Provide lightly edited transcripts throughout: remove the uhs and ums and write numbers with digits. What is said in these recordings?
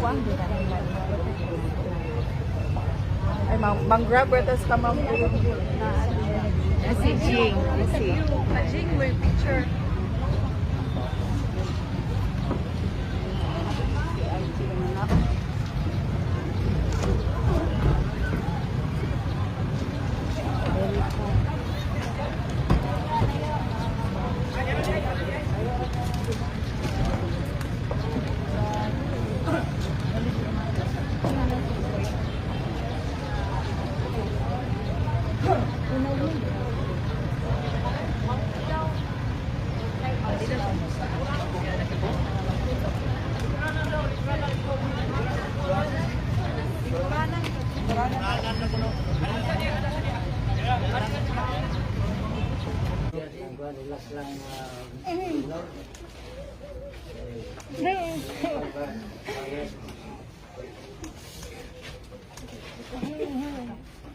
kuan di na nila. Ay mang-grab tas ka ma'am. Si Jing. Si Jing may picture. Relax lang.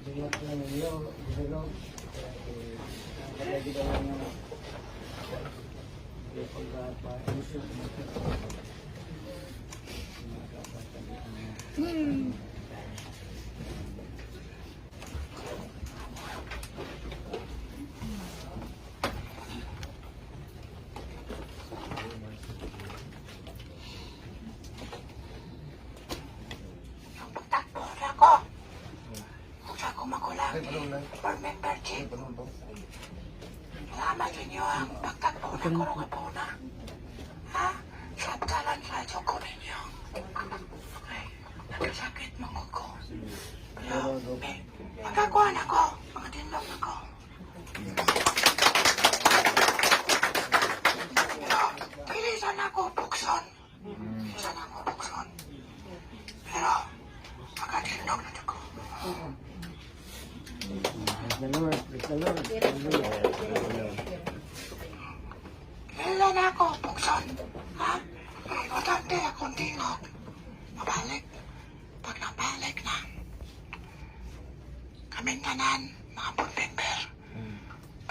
Relax lang iyo, bilo. Lagi daw yung pagpapayos. Salamat ninyo ang pagtakbo ng korona. Ha? Sabtalan sa ko ninyo. Ay, nagkasakit mga ko. Pero, magkakuhan ako. Mga tindog ako. Pero, pilisan ako bukson. Pilisan ako bukson. Pero, magkatindog na ako. The Lord, the Lord. Kailan ako bukson? Ha? Importante akong tingog. Mabalik. Pag nabalik na, kaming tanan, mga board member,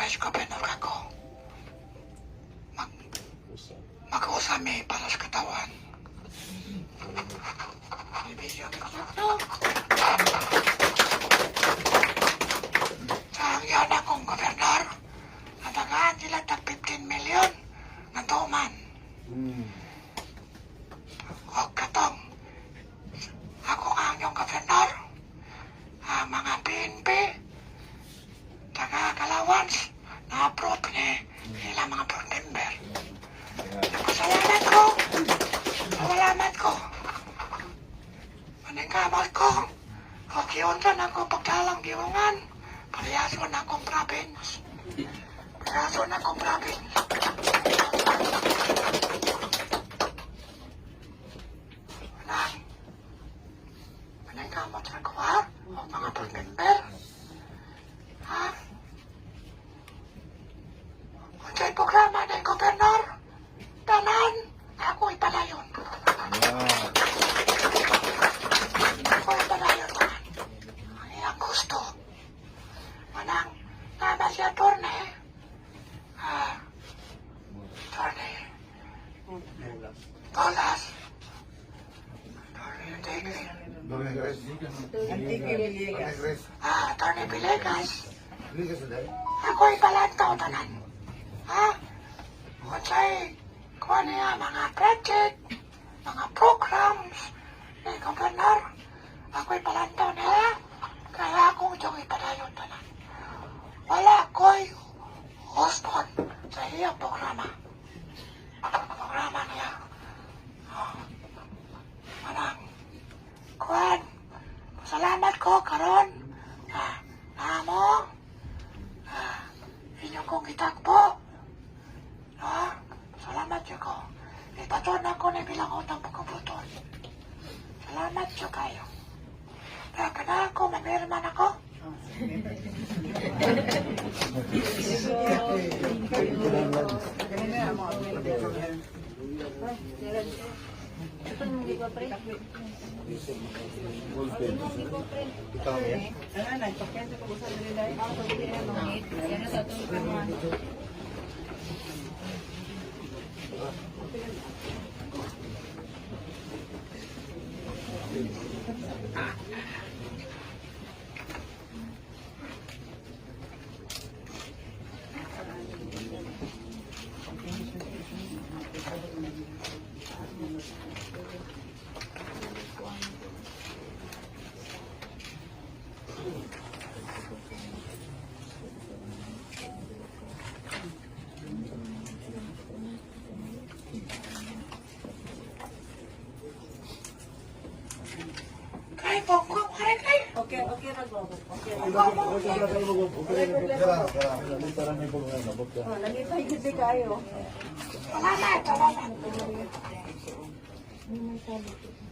vice governor ako. Mag-usami para sa katawan. Ibigyan ko sa ito. Yan akong gobernador. Natagaan sila tag 15 million na tuman. O katong, ako ang yung gobernador. Ang mga PNP, taga Kalawans, na-approve ni ilang mga board member. Napasalamat ko. Salamat ko. Maningkamot ko. O kiyunsan ako pagdalang giungan. Palayason akong province. Palayason akong province. Manang kamot sa ko, ha? O mga board member. Ha? Kung sa'y programa ng gobernador, tanan, ako ipalayon. Ako ipalayon, tanan. Ang iyang gusto. Manang, nama siya Torne. Torne. Tolas. Torne Antigre. Torne Villegas. Ako'y palantaw tanan. Ha? Kung sa'y kuha niya mga project, mga programs, ni gobernador, ako'y palantaw nila. Kaya akong diyong ipadayon tanan. Wala ko'y hoston sa iyang programa. Programa niya. Manang, kuhan, salamat ko karon. Namo, inyong kong itakbo. Salamat siya ko. Ipaton ako na bilang utang pagkabuton. Salamat siya kayo. Kaya ka na ako, mamirman ako. Kay pokok, kay kay. Okay, okay na go. Okay. Lagi tayo gid kayo. Salamat, salamat. May sabi.